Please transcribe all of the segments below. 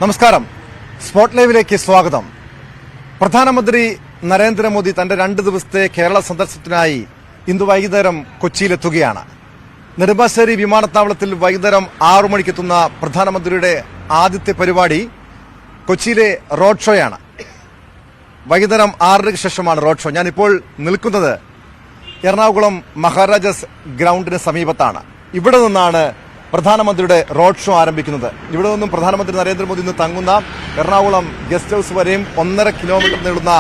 നമസ്കാരം. സ്പോട്ട് ലൈവിലേക്ക് സ്വാഗതം. പ്രധാനമന്ത്രി നരേന്ദ്രമോദി തന്റെ 2 ദിവസത്തെ കേരള സന്ദർശനത്തിനായി ഇന്ന് വൈകുന്നേരം കൊച്ചിയിലെത്തുകയാണ്. നെടുമ്പാശ്ശേരി വിമാനത്താവളത്തിൽ വൈകുന്നേരം 6 മണിക്കെത്തുന്ന പ്രധാനമന്ത്രിയുടെ ആദ്യത്തെ പരിപാടി കൊച്ചിയിലെ റോഡ് ഷോയാണ്. വൈകുന്നേരം 6:30 ശേഷമാണ് റോഡ് ഷോ. ഞാനിപ്പോൾ നിൽക്കുന്നത് എറണാകുളം മഹാരാജാസ് ഗ്രൗണ്ടിന് സമീപത്താണ്. ഇവിടെ നിന്നാണ് പ്രധാനമന്ത്രിയുടെ റോഡ് ഷോ ആരംഭിക്കുന്നത്. ഇവിടെ നിന്നും പ്രധാനമന്ത്രി നരേന്ദ്രമോദി ഇന്ന് തങ്ങുന്ന എറണാകുളം ഗസ്റ്റ് ഹൌസ് വരെയും 1.5 കിലോമീറ്റർ നീളുന്ന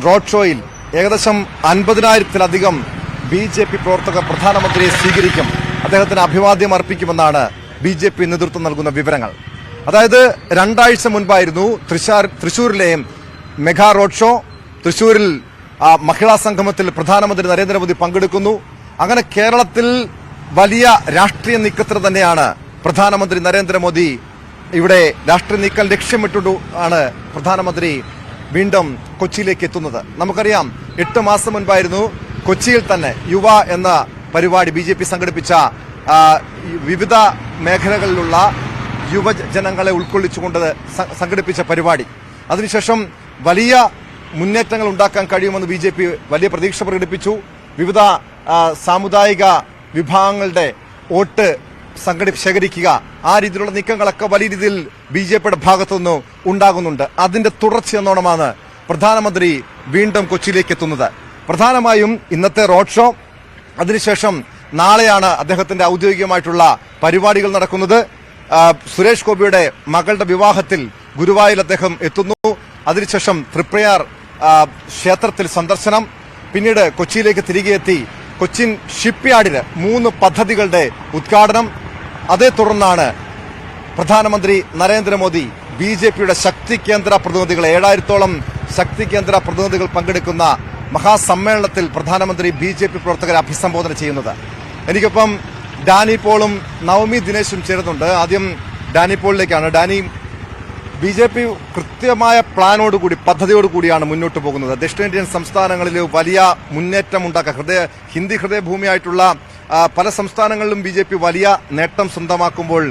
റോഡ് ഷോയിൽ ഏകദേശം 50,000-ലധികം BJP പ്രവർത്തകർ പ്രധാനമന്ത്രിയെ സ്വീകരിക്കും, അദ്ദേഹത്തിന് അഭിവാദ്യം അർപ്പിക്കുമെന്നാണ് BJP നേതൃത്വം നൽകുന്ന വിവരങ്ങൾ. അതായത് 2 ആഴ്ച മുൻപായിരുന്നു തൃശൂരിലെ മെഗാ റോഡ് ഷോ. തൃശൂരിൽ മഹിളാ സംഗമത്തിൽ പ്രധാനമന്ത്രി നരേന്ദ്രമോദി പങ്കെടുക്കുന്നു. അങ്ങനെ കേരളത്തിൽ വലിയ രാഷ്ട്രീയ നീക്കത്തിന് തന്നെയാണ് പ്രധാനമന്ത്രി നരേന്ദ്രമോദി ഇവിടെ രാഷ്ട്രീയ നീക്കം ലക്ഷ്യമിട്ടാണ് പ്രധാനമന്ത്രി വീണ്ടും കൊച്ചിയിലേക്ക് എത്തുന്നത്. നമുക്കറിയാം, 8 മാസം മുൻപായിരുന്നു കൊച്ചിയിൽ തന്നെ യുവ എന്ന പരിപാടി BJP സംഘടിപ്പിച്ച വിവിധ മേഖലകളിലുള്ള യുവജനങ്ങളെ ഉൾക്കൊള്ളിച്ചുകൊണ്ട് സംഘടിപ്പിച്ച പരിപാടി. അതിനുശേഷം വലിയ മുന്നേറ്റങ്ങൾ ഉണ്ടാക്കാൻ കഴിയുമെന്ന് BJP വലിയ പ്രതീക്ഷ പ്രകടിപ്പിച്ചു. വിവിധ സാമുദായിക വിഭാഗങ്ങളുടെ വോട്ട് ശേഖരിക്കുക, ആ രീതിയിലുള്ള നീക്കങ്ങളൊക്കെ വലിയ രീതിയിൽ BJPയുടെ ഭാഗത്തുനിന്ന് ഉണ്ടാകുന്നുണ്ട്. അതിന്റെ തുടർച്ചയെന്നോണമാണ് പ്രധാനമന്ത്രി വീണ്ടും കൊച്ചിയിലേക്ക് എത്തുന്നത്. പ്രധാനമായും ഇന്നത്തെ റോഡ് ഷോ, അതിനുശേഷം നാളെയാണ് അദ്ദേഹത്തിന്റെ ഔദ്യോഗികമായിട്ടുള്ള പരിപാടികൾ നടക്കുന്നത്. സുരേഷ് ഗോപിയുടെ മകളുടെ വിവാഹത്തിൽ ഗുരുവായൂരിൽ അദ്ദേഹം എത്തുന്നു. അതിനുശേഷം തൃപ്രയാർ ക്ഷേത്രത്തിൽ സന്ദർശനം, പിന്നീട് കൊച്ചിയിലേക്ക് തിരികെ എത്തി കൊച്ചിൻ ഷിപ്പ്യാർഡിന് 3 പദ്ധതികളുടെ ഉദ്ഘാടനം. അതേ തുടർന്നാണ് പ്രധാനമന്ത്രി നരേന്ദ്രമോദി BJPയുടെ ശക്തി കേന്ദ്ര പ്രതിനിധികളെ 7000-ഓളം ശക്തി കേന്ദ്ര പ്രതിനിധികൾ പങ്കെടുക്കുന്ന മഹാസമ്മേളനത്തിൽ പ്രധാനമന്ത്രി BJP പ്രവർത്തകരെ അഭിസംബോധന ചെയ്യുന്നത്. എനിക്കൊപ്പം ഡാനി പോളും നവമി ദിനേശും ചേരുന്നുണ്ട്. ആദ്യം ഡാനി പോളിലേക്കാണ്. ഡാനി, BJP കൃത്യമായ പ്ലാനോടുകൂടി പദ്ധതിയോടുകൂടിയാണ് മുന്നോട്ട് പോകുന്നത്. ദക്ഷിണേന്ത്യൻ സംസ്ഥാനങ്ങളിൽ വലിയ മുന്നേറ്റം ഉണ്ടാക്കാൻ ഹിന്ദി ഹൃദയഭൂമിയായിട്ടുള്ള പല സംസ്ഥാനങ്ങളിലും BJP വലിയ നേട്ടം സ്വന്തമാക്കുമ്പോൾ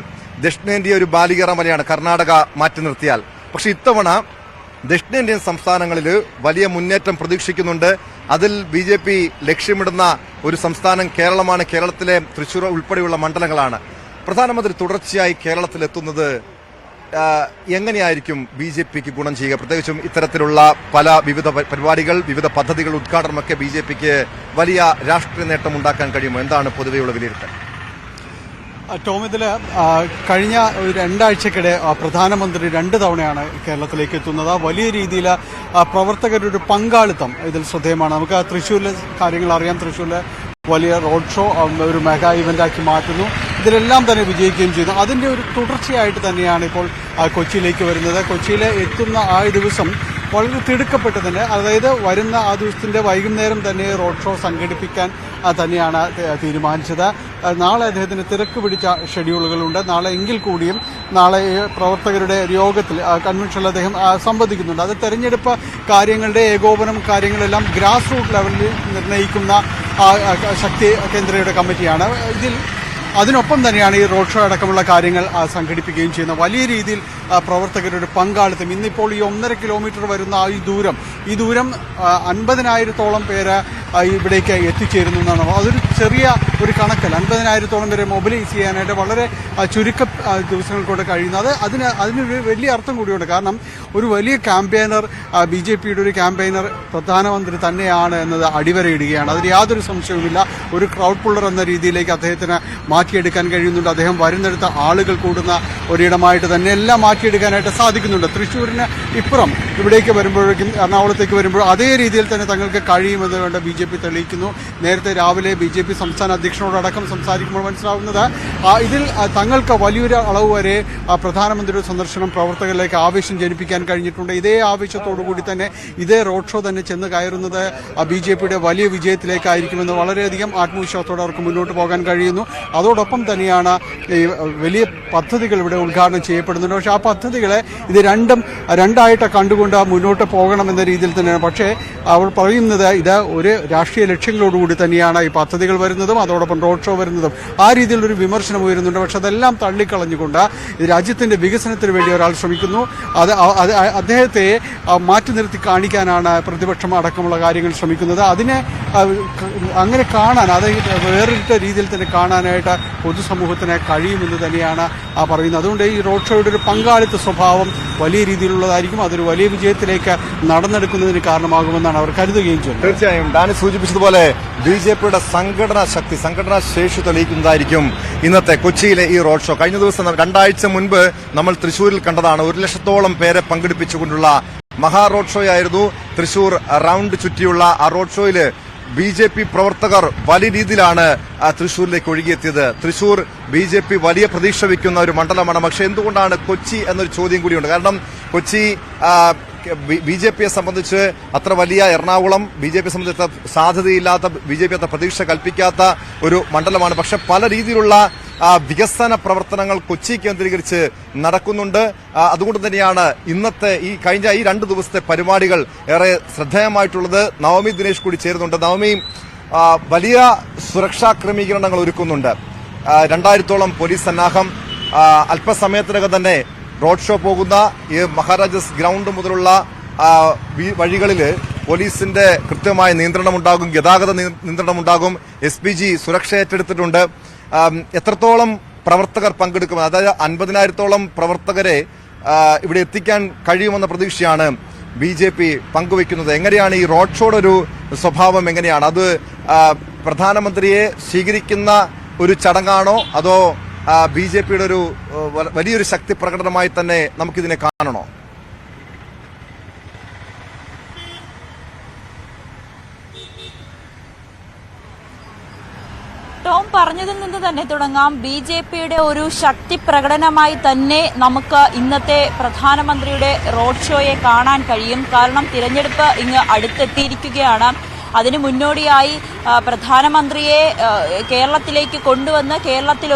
ദക്ഷിണേന്ത്യ ഒരു ബാലികേറ മലയാണ്, കർണാടക മാറ്റി നിർത്തിയാൽ. പക്ഷെ ഇത്തവണ ദക്ഷിണേന്ത്യൻ സംസ്ഥാനങ്ങളിൽ വലിയ മുന്നേറ്റം പ്രതീക്ഷിക്കുന്നുണ്ട്. അതിൽ BJP ലക്ഷ്യമിടുന്ന ഒരു സംസ്ഥാനം കേരളമാണ്. കേരളത്തിലെ തൃശൂർ ഉൾപ്പെടെയുള്ള മണ്ഡലങ്ങളാണ്. പ്രധാനമന്ത്രി തുടർച്ചയായി കേരളത്തിലെത്തുന്നത് എങ്ങനെയായിരിക്കും BJPക്ക് ഗുണം ചെയ്യുക? പ്രത്യേകിച്ചും ഇത്തരത്തിലുള്ള വിവിധ പരിപാടികൾ, വിവിധ പദ്ധതികൾ ഉദ്ഘാടനമൊക്കെ BJPക്ക് വലിയ രാഷ്ട്രീയ നേട്ടം ഉണ്ടാക്കാൻ കഴിയുമോ? എന്താണ് പൊതുവെയുള്ള വിലയിരുത്തൽ? ടോം, ഇതിൽ കഴിഞ്ഞ 2 ആഴ്ചക്കിടെ പ്രധാനമന്ത്രി 2 തവണയാണ് കേരളത്തിലേക്ക് എത്തുന്നത്. വലിയ രീതിയിൽ പ്രവർത്തകരുടെ ഒരു പങ്കാളിത്തം ഇതിൽ ശ്രദ്ധേയമാണ്. നമുക്ക് തൃശ്ശൂരിലെ കാര്യങ്ങൾ അറിയാം. തൃശ്ശൂരിലെ വലിയ റോഡ് ഷോ ഒരു മെഗാ ഇവന്റാക്കി മാറ്റുന്നു. ഇതിലെല്ലാം തന്നെ വിജയിക്കുകയും ചെയ്യുന്നു. അതിന്റെ ഒരു തുടർച്ചയായിട്ട് തന്നെയാണ് ഇപ്പോൾ കൊച്ചിയിലേക്ക് വരുന്നത്. കൊച്ചിയിലെ എത്തുന്ന ആ ദിവസം വളരെ തിടുക്കപ്പെട്ട് തന്നെ, അതായത് വരുന്ന ആ ദിവസത്തിന്റെ വൈകുന്നേരം തന്നെ റോഡ് ഷോ സംഘടിപ്പിക്കാൻ തന്നെയാണ് തീരുമാനിച്ചത്. നാളെ അദ്ദേഹത്തിന് തിരക്ക് പിടിച്ച ഷെഡ്യൂളുകളുണ്ട്. നാളെ എങ്കിൽ കൂടിയും നാളെ പ്രവർത്തകരുടെ യോഗത്തിൽ കൺവെൻഷനിൽ അദ്ദേഹം സംബന്ധിക്കുന്നുണ്ട്. അത് തെരഞ്ഞെടുപ്പ് കാര്യങ്ങളുടെ ഏകോപനം കാര്യങ്ങളെല്ലാം ഗ്രാസ് റൂട്ട് ലെവലിൽ നിർണ്ണയിക്കുന്ന ശക്തി കേന്ദ്രയുടെ കമ്മിറ്റിയാണ്. അതിനൊപ്പം തന്നെയാണ് ഈ റോഡ് ഷോ അടക്കമുള്ള കാര്യങ്ങൾ സംഘടിപ്പിക്കുകയും ചെയ്യുന്നത്. വലിയ രീതിയിൽ പ്രവർത്തകരുടെ പങ്കാളിത്തം. ഇന്നിപ്പോൾ ഈ 1.5 കിലോമീറ്റർ വരുന്ന ഈ ദൂരം 50,000-ഓളം പേര് ഇവിടേക്ക് എത്തിച്ചേരുന്നു എന്നാണ്. അതൊരു ചെറിയ ഒരു കണക്കല്ല. 50,000-ഓളം പേരെ മൊബിലൈസ് ചെയ്യാനായിട്ട് വളരെ ചുരുക്ക ദിവസങ്ങൾ കൊണ്ട് കഴിയുന്നത്. അതിനൊരു വലിയ അർത്ഥം കൂടിയുണ്ട്. കാരണം ഒരു വലിയ ക്യാമ്പയിനർ, BJPയുടെ ഒരു ക്യാമ്പയിനർ പ്രധാനമന്ത്രി തന്നെയാണ് എന്നത് അടിവരയിടുകയാണ്. അതിൽ യാതൊരു സംശയവുമില്ല. ഒരു ക്രൗഡ് പുള്ളർ എന്ന രീതിയിലേക്ക് അദ്ദേഹത്തിന് മാറ്റിയെടുക്കാൻ കഴിയുന്നുണ്ട്. അദ്ദേഹം വരുന്നിടത്ത് ആളുകൾ കൂടുന്ന ഒരിടമായിട്ട് തന്നെ എല്ലാം മാറ്റിയെടുക്കാനായിട്ട് സാധിക്കുന്നുണ്ട്. തൃശ്ശൂരിന് ഇപ്പുറം ഇവിടേക്ക് വരുമ്പോഴേക്കും, എറണാകുളത്തേക്ക് വരുമ്പോൾ അതേ രീതിയിൽ തന്നെ തങ്ങൾക്ക് കഴിയുമെന്ന് വേണ്ട BJP തെളിയിക്കുന്നു. നേരത്തെ രാവിലെ BJP സംസ്ഥാന അധ്യക്ഷനോടക്കം സംസാരിക്കുമ്പോൾ മനസ്സിലാവുന്നത് ഇതിൽ തങ്ങൾക്ക് വലിയൊരു അളവ് വരെ പ്രധാനമന്ത്രിയുടെ സന്ദർശനം പ്രവർത്തകരിലേക്ക് ആവേശം ജനിപ്പിക്കാൻ കഴിഞ്ഞിട്ടുണ്ട്. ഇതേ ആവേശത്തോടുകൂടി തന്നെ ഇതേ റോഡ് ഷോ തന്നെ ചെന്ന് കയറുന്നത് BJPയുടെ വലിയ വിജയത്തിലേക്കായിരിക്കുമെന്ന് വളരെയധികം ആത്മവിശ്വാസത്തോടെ അവർക്ക് മുന്നോട്ട് പോകാൻ കഴിയുന്നു. അതോടൊപ്പം തന്നെയാണ് ഈ വലിയ പദ്ധതികൾ ഇവിടെ ഉദ്ഘാടനം ചെയ്യപ്പെടുന്നുണ്ട്. പക്ഷേ ആ പദ്ധതികളെ ഇത് രണ്ടായിട്ട് കണ്ടുകൊണ്ട് മുന്നോട്ട് പോകണമെന്ന രീതിയിൽ തന്നെയാണ്. പക്ഷേ അവർ പറയുന്നത് ഇത് ഒരു രാഷ്ട്രീയ ലക്ഷ്യങ്ങളോടുകൂടി തന്നെയാണ് ഈ പദ്ധതികൾ വരുന്നതും അതോടൊപ്പം റോഡ് ഷോ വരുന്നതും. ആ രീതിയിലൊരു വിമർശനം ഉയരുന്നുണ്ട്. പക്ഷെ അതെല്ലാം തള്ളിക്കളഞ്ഞുകൊണ്ട് രാജ്യത്തിന്റെ വികസനത്തിന് വേണ്ടി ഒരാൾ ശ്രമിക്കുന്നു. അത് അദ്ദേഹത്തെ മാറ്റി നിർത്തി കാണിക്കാനാണ് പ്രതിപക്ഷം അടക്കമുള്ള കാര്യങ്ങൾ ശ്രമിക്കുന്നത്. അതിനെ അങ്ങനെ കാണാൻ, അത് വേറിട്ട രീതിയിൽ തന്നെ കാണാനായിട്ട് പൊതുസമൂഹത്തിന് കഴിയുമെന്ന് തന്നെയാണ് പറയുന്നത്. അതുകൊണ്ട് ഈ റോഡ് ഷോയുടെ ഒരു പങ്കാളിത്ത സ്വഭാവം വലിയ രീതിയിലുള്ളതായിരിക്കും. അതൊരു വലിയ വിജയത്തിലേക്ക് നടന്നെടുക്കുന്നതിന് കാരണമാകുമെന്നാണ് അവർ കരുതുകയും ചെയ്യുന്നത്. തീർച്ചയായും ഡാനി സൂചിപ്പിച്ചതുപോലെ ബിജെപിയുടെ സംഘടനാ ശക്തി, സംഘടനാ ശേഷി തെളിയിക്കുന്നതായിരിക്കും ഇന്നത്തെ കൊച്ചിയിലെ ഈ റോഡ് ഷോ. കഴിഞ്ഞ ദിവസം 2 ആഴ്ച മുൻപ് നമ്മൾ തൃശൂരിൽ കണ്ടതാണ്. 1 ലക്ഷത്തോളം പേരെ പങ്കെടുപ്പിച്ചുകൊണ്ടുള്ള മഹാ റോഡ് ഷോ ആയിരുന്നു തൃശൂർ റൌണ്ട് ചുറ്റിയുള്ള ആ റോഡ് ഷോയിൽ BJP പ്രവർത്തകർ വലിയ രീതിയിലാണ് തൃശൂരിലേക്ക് ഒഴുകിയെത്തിയത്. തൃശൂർ BJP വലിയ പ്രതീക്ഷ വയ്ക്കുന്ന ഒരു മണ്ഡലമാണ്. പക്ഷെ എന്തുകൊണ്ടാണ് കൊച്ചി എന്നൊരു ചോദ്യം കൂടിയുണ്ട്. കാരണം കൊച്ചി BJPയെ സംബന്ധിച്ച് അത്ര വലിയ, എറണാകുളം BJPയെ സംബന്ധിച്ച് സാധ്യതയില്ലാത്ത, BJP അത്ര പ്രതീക്ഷ കൽപ്പിക്കാത്ത ഒരു മണ്ഡലമാണ്. പക്ഷെ പല രീതിയിലുള്ള വികസന പ്രവർത്തനങ്ങൾ കൊച്ചി കേന്ദ്രീകരിച്ച് നടക്കുന്നുണ്ട്. അതുകൊണ്ട് തന്നെയാണ് ഇന്നത്തെ കഴിഞ്ഞ 2 ദിവസത്തെ പരിപാടികൾ ഏറെ ശ്രദ്ധേയമായിട്ടുള്ളത്. നവമി ദിനേശ് കൂടി ചേരുന്നുണ്ട്. നവമി, വലിയ സുരക്ഷാ ക്രമീകരണങ്ങൾ ഒരുക്കുന്നുണ്ട്. 2000-ഓളം പോലീസ് സന്നാഹം. അല്പസമയത്തിനകം തന്നെ റോഡ് ഷോ പോകുന്ന ഈ മഹാരാജാസ് ഗ്രൗണ്ട് മുതലുള്ള വഴികളിൽ പോലീസിന്റെ കൃത്യമായ നിയന്ത്രണമുണ്ടാകും, ഗതാഗത നിയന്ത്രണമുണ്ടാകും. SPG സുരക്ഷ ഏറ്റെടുത്തിട്ടുണ്ട്. എത്രത്തോളം പ്രവർത്തകർ പങ്കെടുക്കും? അതായത് 50,000-ഓളം പ്രവർത്തകരെ ഇവിടെ എത്തിക്കാൻ കഴിയുമെന്ന പ്രതീക്ഷയാണ് BJP പങ്കുവയ്ക്കുന്നത്. എങ്ങനെയാണ് ഈ റോഡ് ഷോയുടെ ഒരു സ്വഭാവം? എങ്ങനെയാണ് അത്? പ്രധാനമന്ത്രിയെ സ്വീകരിക്കുന്ന ഒരു ചടങ്ങാണോ, അതോ BJPയുടെ ഒരു വലിയൊരു ശക്തി പ്രകടനമായി തന്നെ നമുക്കിതിനെ കാണണോ? ടോം പറഞ്ഞതിൽ നിന്ന് തന്നെ തുടങ്ങാം. BJPയുടെ ഒരു ശക്തി പ്രകടനമായി തന്നെ നമുക്ക് ഇന്നത്തെ പ്രധാനമന്ത്രിയുടെ റോഡ് ഷോയെ കാണാൻ കഴിയും. കാരണം തിരഞ്ഞെടുപ്പ് ഇങ്ങ് അടുത്തെത്തിയിരിക്കുകയാണ്. അതിന് മുന്നോടിയായി പ്രധാനമന്ത്രിയെ കേരളത്തിലേക്ക് കൊണ്ടുവന്ന് കേരളത്തിൽ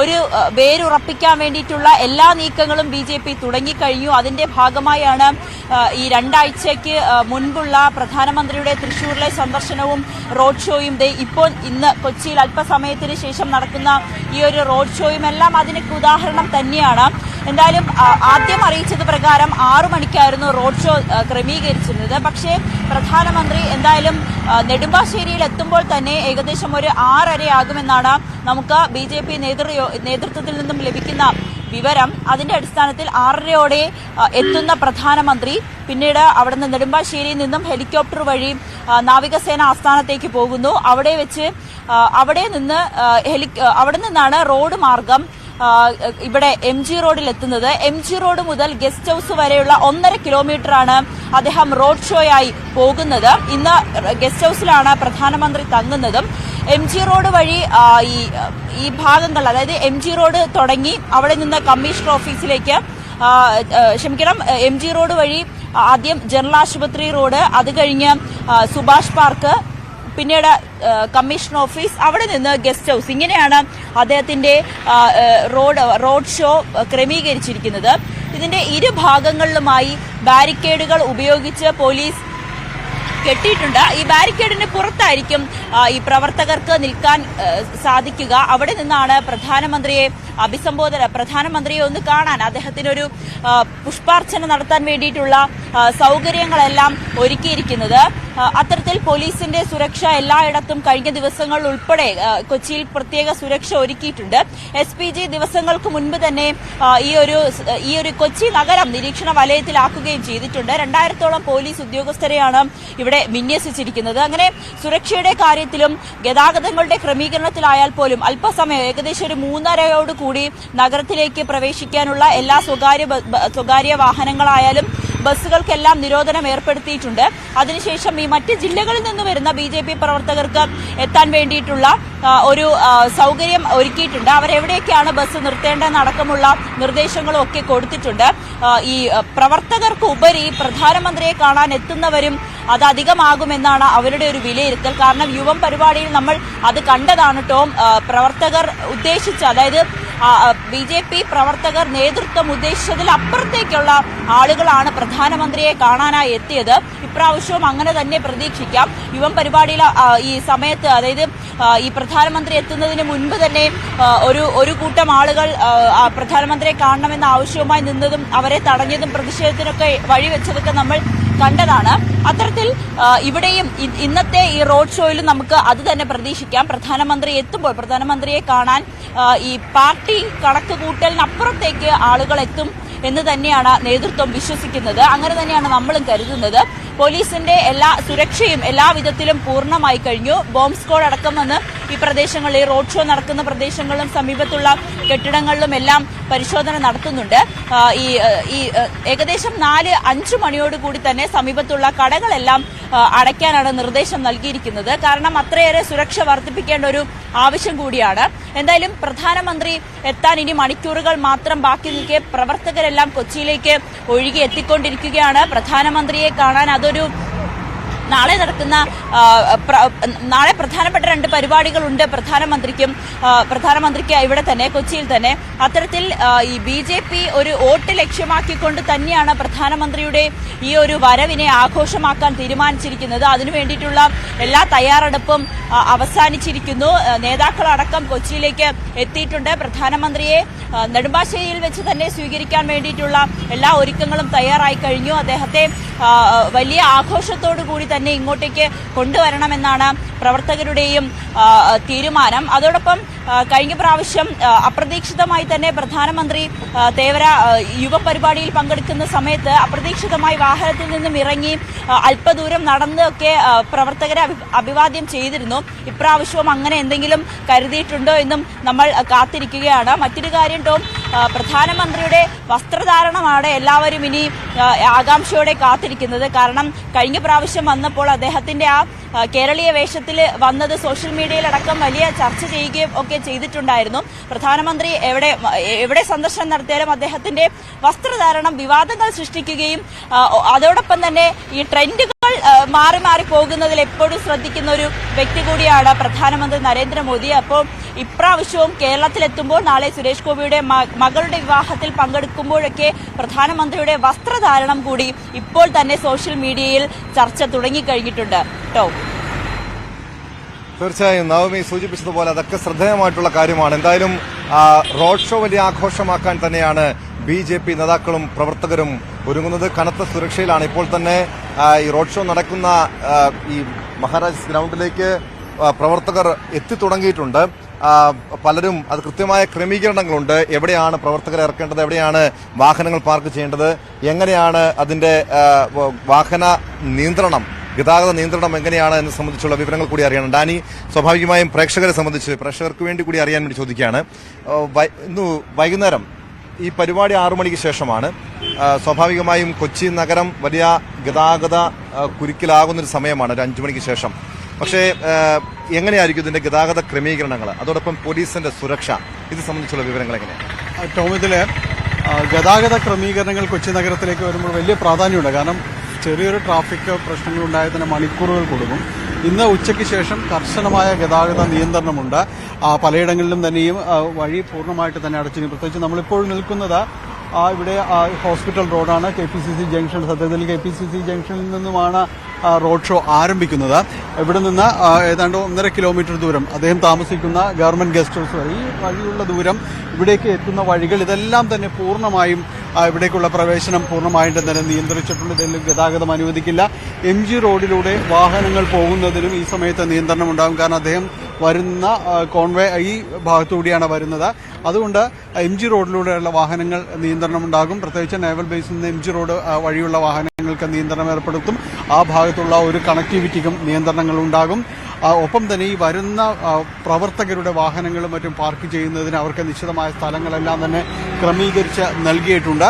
ഒരു വേരുറപ്പിക്കാൻ വേണ്ടിയിട്ടുള്ള എല്ലാ നീക്കങ്ങളും BJP തുടങ്ങിക്കഴിഞ്ഞു. അതിന്റെ ഭാഗമായാണ് ഈ 2 ആഴ്ചയ്ക്ക് മുൻപുള്ള പ്രധാനമന്ത്രിയുടെ തൃശൂരിലെ സന്ദർശനവും റോഡ് ഷോയും ഇപ്പോൾ ഇന്ന് കൊച്ചിയിൽ അല്പസമയത്തിന് ശേഷം നടക്കുന്ന ഈ ഒരു റോഡ് ഷോയും എല്ലാം അതിനൊക്കെ ഉദാഹരണം തന്നെയാണ്. എന്തായാലും ആദ്യം അറിയിച്ചത് പ്രകാരം 6 മണിക്കായിരുന്നു റോഡ് ഷോ ക്രമീകരിച്ചിരുന്നത്. പക്ഷേ പ്രധാനമന്ത്രി എന്തായാലും നെടുമ്പാശ്ശേരിയിൽ എത്തുമ്പോൾ തന്നെ ഏകദേശം ഒരു 6:30 ആകുമെന്നാണ് നമുക്ക് BJP നേതൃത്വത്തിൽ നിന്നും ലഭിക്കുന്ന വിവരം. അതിന്റെ അടിസ്ഥാനത്തിൽ 6:30-ഓടെ എത്തുന്ന പ്രധാനമന്ത്രി പിന്നീട് അവിടുന്ന് നെടുമ്പാശ്ശേരിയിൽ നിന്നും ഹെലികോപ്റ്റർ വഴി നാവികസേന ആസ്ഥാനത്തേക്ക് പോകുന്നു. അവിടെ നിന്നാണ് റോഡ് മാർഗം ഇവിടെ MG റോഡിൽ എത്തുന്നത്. MG റോഡ് മുതൽ ഗസ്റ്റ് ഹൌസ് വരെയുള്ള 1.5 കിലോമീറ്ററാണ് അദ്ദേഹം റോഡ് ഷോയായി പോകുന്നത്. ഇന്ന് ഗസ്റ്റ് ഹൌസിലാണ് പ്രധാനമന്ത്രി തങ്ങുന്നതും. MG റോഡ് വഴി ഈ ഭാഗങ്ങൾ, അതായത് MG റോഡ് തുടങ്ങി അവിടെ നിന്ന് കമ്മീഷണർ ഓഫീസിലേക്ക്, MG റോഡ് വഴി ആദ്യം ജനറൽ ആശുപത്രി റോഡ്, അത് കഴിഞ്ഞ് സുഭാഷ് പാർക്ക്, പിന്നീട് കമ്മീഷണർ ഓഫീസ്, അവിടെ നിന്ന് ഗസ്റ്റ് ഹൌസ്. ഇങ്ങനെയാണ് അദ്ദേഹത്തിന്റെ റോഡ് ഷോ ക്രമീകരിച്ചിരിക്കുന്നത്. ഇതിന്റെ ഇരുഭാഗങ്ങളിലുമായി ബാരിക്കേഡുകൾ ഉപയോഗിച്ച് പോലീസ് കെട്ടിയിട്ടുണ്ട്. ഈ ബാരിക്കേഡിന് പുറത്തായിരിക്കും ഈ പ്രവർത്തകർക്ക് നിൽക്കാൻ സാധിക്കുക. അവിടെ നിന്നാണ് പ്രധാനമന്ത്രിയെ ഒന്ന് കാണാൻ, അദ്ദേഹത്തിനൊരു പുഷ്പാർച്ചന നടത്താൻ വേണ്ടിയിട്ടുള്ള സൗകര്യങ്ങളെല്ലാം ഒരുക്കിയിരിക്കുന്നത്. അത്തരത്തിൽ പോലീസിന്റെ സുരക്ഷ എല്ലായിടത്തും കഴിഞ്ഞ ദിവസങ്ങളിൽ ഉൾപ്പെടെ കൊച്ചിയിൽ പ്രത്യേക സുരക്ഷ ഒരുക്കിയിട്ടുണ്ട്. SPG ദിവസങ്ങൾക്ക് മുൻപ് തന്നെ ഈ ഒരു കൊച്ചി നഗരം നിരീക്ഷണ വലയത്തിലാക്കുകയും ചെയ്തിട്ടുണ്ട്. 2000-ഓളം പോലീസ് ഉദ്യോഗസ്ഥരെയാണ് ഇവിടെ വിന്യസിച്ചിരിക്കുന്നത്. അങ്ങനെ സുരക്ഷയുടെ കാര്യത്തിലും ഗതാഗതങ്ങളുടെ ക്രമീകരണത്തിലായാൽ പോലും അല്പസമയം, ഏകദേശം ഒരു 3:30 കൂടി നഗരത്തിലേക്ക് പ്രവേശിക്കാനുള്ള എല്ലാ സ്വകാര്യ വാഹനങ്ങളായാലും ബസ്സുകൾക്കെല്ലാം നിരോധനം ഏർപ്പെടുത്തിയിട്ടുണ്ട്. അതിനുശേഷം ഈ മറ്റ് ജില്ലകളിൽ നിന്ന് വരുന്ന BJP പ്രവർത്തകർക്ക് എത്താൻ വേണ്ടിയിട്ടുള്ള ഒരു സൗകര്യം ഒരുക്കിയിട്ടുണ്ട്. അവരെവിടെയൊക്കെയാണ് ബസ് നിർത്തേണ്ടതെന്നടക്കമുള്ള നിർദ്ദേശങ്ങളും ഒക്കെ കൊടുത്തിട്ടുണ്ട്. ഈ പ്രവർത്തകർക്ക് ഉപരി പ്രധാനമന്ത്രിയെ കാണാൻ എത്തുന്നവരും അത് അധികമാകുമെന്നാണ് അവരുടെ ഒരു വിലയിരുത്തൽ. കാരണം യുവം പരിപാടിയിൽ നമ്മൾ അത് കണ്ടതാണ് ടോം. പ്രവർത്തകർ ഉദ്ദേശിച്ച്, അതായത് BJP പ്രവർത്തകർ നേതൃത്വം ഉദ്ദേശിച്ചതിൽ അപ്പുറത്തേക്കുള്ള ആളുകളാണ് പ്രധാനമന്ത്രിയെ കാണാനായി എത്തിയത്. ഇപ്രാവശ്യവും അങ്ങനെ തന്നെ പ്രതീക്ഷിക്കാം. യുവം പരിപാടിയിൽ ഈ സമയത്ത്, അതായത് ഈ പ്രധാനമന്ത്രി എത്തുന്നതിന് മുൻപ് തന്നെ ഒരു കൂട്ടം ആളുകൾ പ്രധാനമന്ത്രിയെ കാണണമെന്ന ആവശ്യവുമായി നിന്നതും അവരെ തടഞ്ഞതും പ്രതിഷേധത്തിനൊക്കെ വഴിവെച്ചതൊക്കെ നമ്മൾ കണ്ടതാണ്. അത്തരത്തിൽ ഇവിടെയും ഇന്നത്തെ ഈ റോഡ് ഷോയിലും നമുക്ക് അത് തന്നെ പ്രതീക്ഷിക്കാം. പ്രധാനമന്ത്രി എത്തുമ്പോൾ പ്രധാനമന്ത്രിയെ കാണാൻ ഈ പാർട്ടി കണക്ക് കൂട്ടലിനപ്പുറത്തേക്ക് ആളുകൾ എത്തും എന്ന് തന്നെയാണ് നേതൃത്വം വിശ്വസിക്കുന്നത്. അങ്ങനെ തന്നെയാണ് നമ്മളും കരുതുന്നത്. പോലീസിന്റെ എല്ലാ സുരക്ഷയും എല്ലാവിധത്തിലും പൂർണ്ണമായി കഴിഞ്ഞു. ബോംബ് സ്ക്വാഡ് അടക്കം വന്ന് ഈ പ്രദേശങ്ങളിൽ, ഈ റോഡ് ഷോ നടക്കുന്ന പ്രദേശങ്ങളിലും സമീപത്തുള്ള കെട്ടിടങ്ങളിലും എല്ലാം പരിശോധന നടത്തുന്നുണ്ട്. ഈ ഏകദേശം 4-5 മണിയോടുകൂടി തന്നെ സമീപത്തുള്ള കടകളെല്ലാം അടയ്ക്കാനാണ് നിർദ്ദേശം നൽകിയിരിക്കുന്നത്. കാരണം അത്രയേറെ സുരക്ഷ വർദ്ധിപ്പിക്കേണ്ട ഒരു ആവശ്യം കൂടിയാണ്. എന്തായാലും പ്രധാനമന്ത്രി എത്താൻ ഇനി മണിക്കൂറുകൾ മാത്രം ബാക്കി നിൽക്കെ പ്രവർത്തകരെല്ലാം കൊച്ചിയിലേക്ക് ഒഴുകി എത്തിക്കൊണ്ടിരിക്കുകയാണ്. പ്രധാനമന്ത്രിയെ കാണാൻ അതൊരു നാളെ പ്രധാനപ്പെട്ട 2 പരിപാടികളുണ്ട് പ്രധാനമന്ത്രിക്ക് ഇവിടെ തന്നെ, കൊച്ചിയിൽ തന്നെ. അത്തരത്തിൽ ഈ BJP ഒരു വോട്ട് ലക്ഷ്യമാക്കിക്കൊണ്ട് തന്നെയാണ് പ്രധാനമന്ത്രിയുടെ ഈ ഒരു വരവിനെ ആഘോഷമാക്കാൻ തീരുമാനിച്ചിരിക്കുന്നത്. അതിനു വേണ്ടിയിട്ടുള്ള എല്ലാ തയ്യാറെടുപ്പും അവസാനിച്ചിരിക്കുന്നു. നേതാക്കളടക്കം കൊച്ചിയിലേക്ക് എത്തിയിട്ടുണ്ട്. പ്രധാനമന്ത്രിയെ നെടുമ്പാശ്ശേരിയിൽ വെച്ച് തന്നെ സ്വീകരിക്കാൻ വേണ്ടിയിട്ടുള്ള എല്ലാ ഒരുക്കങ്ങളും തയ്യാറായി കഴിഞ്ഞു. അദ്ദേഹത്തെ വലിയ ആഘോഷത്തോടു കൂടി തന്നെ ഇങ്ങോട്ടേക്ക് കൊണ്ടുവരണമെന്നാണ് പ്രവർത്തകരുടെയും തീരുമാനം. അതോടൊപ്പം കഴിഞ്ഞ പ്രാവശ്യം അപ്രതീക്ഷിതമായി തന്നെ പ്രധാനമന്ത്രി തേവര യുവപരിപാടിയിൽ പങ്കെടുക്കുന്ന സമയത്ത് അപ്രതീക്ഷിതമായി വാഹനത്തിൽ നിന്നും ഇറങ്ങി അല്പദൂരം നടന്നൊക്കെ പ്രവർത്തകരെ അഭിവാദ്യം ചെയ്തിരുന്നു. ഇപ്രാവശ്യവും അങ്ങനെ എന്തെങ്കിലും കരുതിയിട്ടുണ്ടോ എന്നും നമ്മൾ കാത്തിരിക്കുകയാണ്. മറ്റൊരു കാര്യം, ടോം, പ്രധാനമന്ത്രിയുടെ വസ്ത്രധാരണമാണ് എല്ലാവരും ഇനി ആകാംക്ഷയോടെ കാത്തിരിക്കുന്നത്. കാരണം കഴിഞ്ഞ പ്രാവശ്യം വന്നപ്പോൾ അദ്ദേഹത്തിന്റെ ആ കേരളീയ വേഷത്തിൽ വന്നത് സോഷ്യൽ മീഡിയയിലടക്കം വലിയ ചർച്ച ചെയ്യുകയും ഒക്കെ ചെയ്തിട്ടുണ്ടായിരുന്നു. പ്രധാനമന്ത്രി എവിടെ സന്ദർശനം നടത്തിയാലും അദ്ദേഹത്തിന്റെ വസ്ത്രധാരണം വിവാദങ്ങൾ സൃഷ്ടിക്കുകയും അതോടൊപ്പം തന്നെ ഈ ട്രെൻഡുകൾ മാറി മാറി പോകുന്നതിൽ എപ്പോഴും ശ്രദ്ധിക്കുന്ന ഒരു വ്യക്തി കൂടിയാണ് പ്രധാനമന്ത്രി നരേന്ദ്രമോദി. അപ്പോൾ ഇപ്രാവശ്യവും കേരളത്തിലെത്തുമ്പോൾ, നാളെ സുരേഷ് ഗോപിയുടെ മകളുടെ വിവാഹത്തിൽ പങ്കെടുക്കുമ്പോഴൊക്കെ പ്രധാനമന്ത്രിയുടെ വസ്ത്രധാരണം കൂടി ഇപ്പോൾ തന്നെ സോഷ്യൽ മീഡിയയിൽ ചർച്ച തുടങ്ങിക്കഴിഞ്ഞിട്ടുണ്ട്. തീർച്ചയായും നവമി സൂചിപ്പിച്ചതുപോലെ അതൊക്കെ ശ്രദ്ധേയമായിട്ടുള്ള കാര്യമാണ്. എന്തായാലും റോഡ് ഷോ വലിയ ആഘോഷമാക്കാൻ തന്നെയാണ് BJP നേതാക്കളും പ്രവർത്തകരും ഒരുങ്ങുന്നത്. കനത്ത സുരക്ഷയിലാണ്. ഇപ്പോൾ തന്നെ ഈ റോഡ് ഷോ നടക്കുന്ന ഈ മഹാരാജാസ് ഗ്രൗണ്ടിലേക്ക് പ്രവർത്തകർ എത്തിത്തുടങ്ങിയിട്ടുണ്ട്. പലരും അത് കൃത്യമായ ക്രമീകരണങ്ങളുണ്ട്. എവിടെയാണ് പ്രവർത്തകരെ ഇറക്കേണ്ടത്, എവിടെയാണ് വാഹനങ്ങൾ പാർക്ക് ചെയ്യേണ്ടത്, എങ്ങനെയാണ് അതിന്റെ വാഹന നിയന്ത്രണം, ഗതാഗത നിയന്ത്രണം എങ്ങനെയാണ് എന്ന് സംബന്ധിച്ചുള്ള വിവരങ്ങൾ കൂടി അറിയണം. ഡാനി, സ്വാഭാവികമായും പ്രേക്ഷകർക്ക് വേണ്ടി കൂടി അറിയാൻ വേണ്ടി ചോദിക്കുകയാണ്. ഇന്ന് വൈകുന്നേരം ഈ പരിപാടി 6 മണിക്ക് ശേഷമാണ്. സ്വാഭാവികമായും കൊച്ചി നഗരം വലിയ ഗതാഗത കുരുക്കിലാകുന്നൊരു സമയമാണ്, ഒരു 5 മണിക്ക് ശേഷം. പക്ഷേ എങ്ങനെയായിരിക്കും ഇതിന്റെ ഗതാഗത ക്രമീകരണങ്ങൾ, അതോടൊപ്പം പോലീസിന്റെ സുരക്ഷ, ഇത് സംബന്ധിച്ചുള്ള വിവരങ്ങൾ എങ്ങനെയാണ്? ടോം, ഇതില് ഗതാഗത ക്രമീകരണങ്ങൾ കൊച്ചി നഗരത്തിലേക്ക് വരുമ്പോൾ വലിയ പ്രാധാന്യമുണ്ട്. കാരണം ചെറിയൊരു ട്രാഫിക് പ്രശ്നങ്ങളുണ്ടായ തന്നെ മണിക്കൂറുകൾ കൊടുക്കും. ഇന്ന് ഉച്ചയ്ക്ക് ശേഷം കർശനമായ ഗതാഗത നിയന്ത്രണമുണ്ട്. പലയിടങ്ങളിലും തന്നെയും വഴി പൂർണ്ണമായിട്ട് തന്നെ അടച്ചിരിക്കും. പ്രത്യേകിച്ച് നമ്മളിപ്പോൾ നിൽക്കുന്നത് ഇവിടെ ഹോസ്പിറ്റൽ റോഡാണ്. KPCC ജംഗ്ഷൻ, സത്യത്തിൽ KPCC ജംഗ്ഷനിൽ നിന്നുമാണ് റോഡ് ഷോ ആരംഭിക്കുന്നത്. ഇവിടെ നിന്ന് ഏതാണ്ട് 1.5 കിലോമീറ്റർ ദൂരം അദ്ദേഹം താമസിക്കുന്ന ഗവൺമെന്റ് ഗസ്റ്റ് ഹൗസ് വരെ ഈ വഴിയുള്ള ദൂരം, ഇവിടേക്ക് എത്തുന്ന വഴികൾ, ഇതെല്ലാം തന്നെ പൂർണ്ണമായും ഇവിടേക്കുള്ള പ്രവേശനം പൂർണ്ണമായിട്ട് തന്നെ നിയന്ത്രിച്ചിട്ടുണ്ട്. ഇതിൽ ഗതാഗതം അനുവദിക്കില്ല. MG റോഡിലൂടെ വാഹനങ്ങൾ പോകുന്നതിനും ഈ സമയത്ത് നിയന്ത്രണം ഉണ്ടാകും. കാരണം അദ്ദേഹം വരുന്ന കോൺവേ ഈ ഭാഗത്തുകൂടിയാണ് വരുന്നത്. അതുകൊണ്ട് MG റോഡിലൂടെയുള്ള വാഹനങ്ങൾ നിയന്ത്രണം ഉണ്ടാകും. പ്രത്യേകിച്ച് നേവൽ ബേസിൽ നിന്ന് MG റോഡ് വഴിയുള്ള വാഹനങ്ങൾക്ക് നിയന്ത്രണം ഏർപ്പെടുത്തും. ആ ഭാഗത്തുള്ള ഒരു കണക്ടിവിറ്റിക്കും നിയന്ത്രണങ്ങൾ ഉണ്ടാകും. ഒപ്പം തന്നെ ഈ വരുന്ന പ്രവർത്തകരുടെ വാഹനങ്ങളും മറ്റും പാർക്ക് ചെയ്യുന്നതിന് അവർക്ക് നിശ്ചിതമായ സ്ഥലങ്ങളെല്ലാം തന്നെ ക്രമീകരിച്ച് നൽകിയിട്ടുണ്ട്.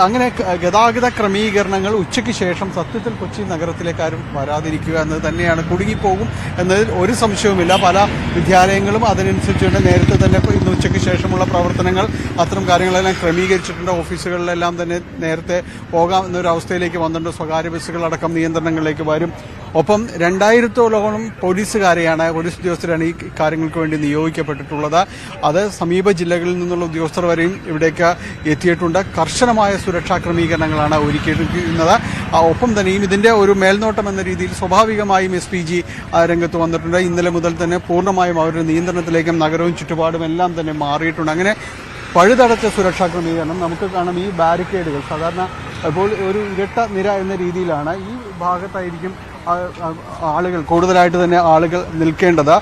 അങ്ങനെ ഗതാഗത ക്രമീകരണങ്ങൾ ഉച്ചയ്ക്ക് ശേഷം സത്യത്തിൽ കൊച്ചി നഗരത്തിലേക്ക് ആരും വരാതിരിക്കുക എന്നത് തന്നെയാണ്. കുടുങ്ങിപ്പോകും എന്നതിൽ ഒരു സംശയവുമില്ല. പല വിദ്യാലയങ്ങളും അതിനനുസരിച്ചുകൊണ്ട് നേരത്തെ തന്നെ ഇന്ന് ഉച്ചയ്ക്ക് ശേഷമുള്ള പ്രവർത്തനങ്ങൾ, അത്തരം കാര്യങ്ങളെല്ലാം ക്രമീകരിച്ചിട്ടുണ്ട്. ഓഫീസുകളിലെല്ലാം തന്നെ നേരത്തെ പോകാം എന്നൊരു അവസ്ഥയിലേക്ക് വന്നിട്ടുണ്ട്. സ്വകാര്യ ബസ്സുകളടക്കം നിയന്ത്രണങ്ങളിലേക്ക് വരും. ഒപ്പം 2000-ഓളം പോലീസ് ഉദ്യോഗസ്ഥരാണ് ഈ കാര്യങ്ങൾക്ക് വേണ്ടി നിയോഗിക്കപ്പെട്ടിട്ടുള്ളത്. അത് സമീപ ജില്ലകളിൽ നിന്നുള്ള ഉദ്യോഗസ്ഥർ വരെയും ഇവിടേക്ക് എത്തിയിട്ടുണ്ട്. കർശനമായ സുരക്ഷാ ക്രമീകരണങ്ങളാണ് ഒരുക്കിയിരിക്കുന്നത്. ഒപ്പം തന്നെയും ഇതിന്റെ ഒരു മേൽനോട്ടം എന്ന രീതിയിൽ സ്വാഭാവികമായും SPG രംഗത്ത് വന്നിട്ടുണ്ട്. ഇന്നലെ മുതൽ തന്നെ പൂർണ്ണമായും അവരുടെ നിയന്ത്രണത്തിലേക്കും നഗരവും ചുറ്റുപാടും എല്ലാം തന്നെ മാറിയിട്ടുണ്ട്. അങ്ങനെ പഴുതടച്ച സുരക്ഷാ ക്രമീകരണം നമുക്ക് കാണാം. ഈ ബാരിക്കേഡുകൾ സാധാരണ ഇപ്പോൾ ഒരു ഇരട്ട നിര എന്ന രീതിയിലാണ്. ഈ ഭാഗത്തായിരിക്കും കൂടുതലായിട്ട് തന്നെ ആളുകൾ നിൽക്കേണ്ടത്.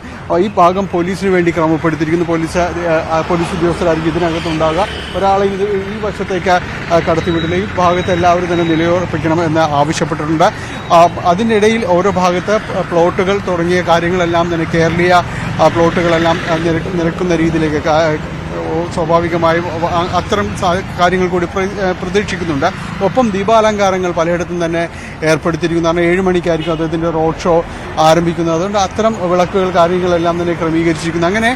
ഈ ഭാഗം പോലീസിന് വേണ്ടി ക്രമപ്പെടുത്തിയിരിക്കുന്നു. പോലീസ് ഉദ്യോഗസ്ഥരായിരിക്കും ഇതിനകത്തുണ്ടാകുക. ഒരാളെ ഈ വശത്തേക്ക് കടത്തിവിടില്ല. ഈ ഭാഗത്ത് എല്ലാവരും തന്നെ നിലയുറപ്പിക്കണം എന്ന് ആവശ്യപ്പെട്ടിട്ടുണ്ട്. അതിനിടയിൽ ഓരോ ഭാഗത്ത് പ്ലോട്ടുകൾ തുടങ്ങിയ കാര്യങ്ങളെല്ലാം തന്നെ കേരളീയ പ്ലോട്ടുകളെല്ലാം നിരക്കുന്ന രീതിയിലേക്ക് സ്വാഭാവികമായും അത്തരം കാര്യങ്ങൾ കൂടി പ്രതീക്ഷിക്കുന്നുണ്ട്. ഒപ്പം ദീപാലങ്കാരങ്ങൾ പലയിടത്തും തന്നെ ഏർപ്പെടുത്തിയിരിക്കുന്നു. കാരണം 7 മണിക്കായിരിക്കും അദ്ദേഹത്തിൻ്റെ റോഡ് ഷോ ആരംഭിക്കുന്നത്. അതുകൊണ്ട് അത്തരം വിളക്കുകൾ കാര്യങ്ങളെല്ലാം തന്നെ ക്രമീകരിച്ചിരിക്കുന്നു. അങ്ങനെ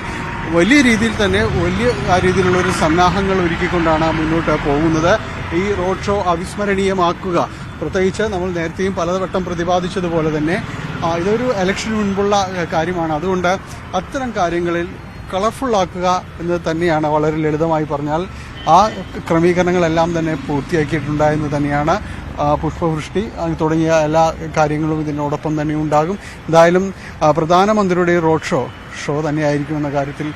വലിയ രീതിയിൽ തന്നെ വലിയ രീതിയിലുള്ള ഒരു സന്നാഹങ്ങൾ ഒരുക്കിക്കൊണ്ടാണ് മുന്നോട്ട് പോകുന്നത്. ഈ റോഡ് ഷോ അവിസ്മരണീയമാക്കുക, പ്രത്യേകിച്ച് നമ്മൾ നേരത്തെയും പലവട്ടം പ്രതിപാദിച്ചതുപോലെ തന്നെ ഇതൊരു ഇലക്ഷന് മുൻപുള്ള കാര്യമാണ്. അതുകൊണ്ട് അത്തരം കാര്യങ്ങളിൽ കളർഫുള്ളാക്കുക എന്ന് തന്നെയാണ് വളരെ ലളിതമായി പറഞ്ഞാൽ. ആ ക്രമീകരണങ്ങളെല്ലാം തന്നെ പൂർത്തിയാക്കിയിട്ടുണ്ടായെന്ന് തന്നെയാണ്. പുഷ്പവൃഷ്ടി തുടങ്ങിയ എല്ലാ കാര്യങ്ങളും ഇതിനോടൊപ്പം തന്നെ ഉണ്ടാകും. എന്തായാലും പ്രധാനമന്ത്രിയുടെ റോഡ് ഷോ തന്നെയായിരിക്കുമെന്ന കാര്യത്തിൽ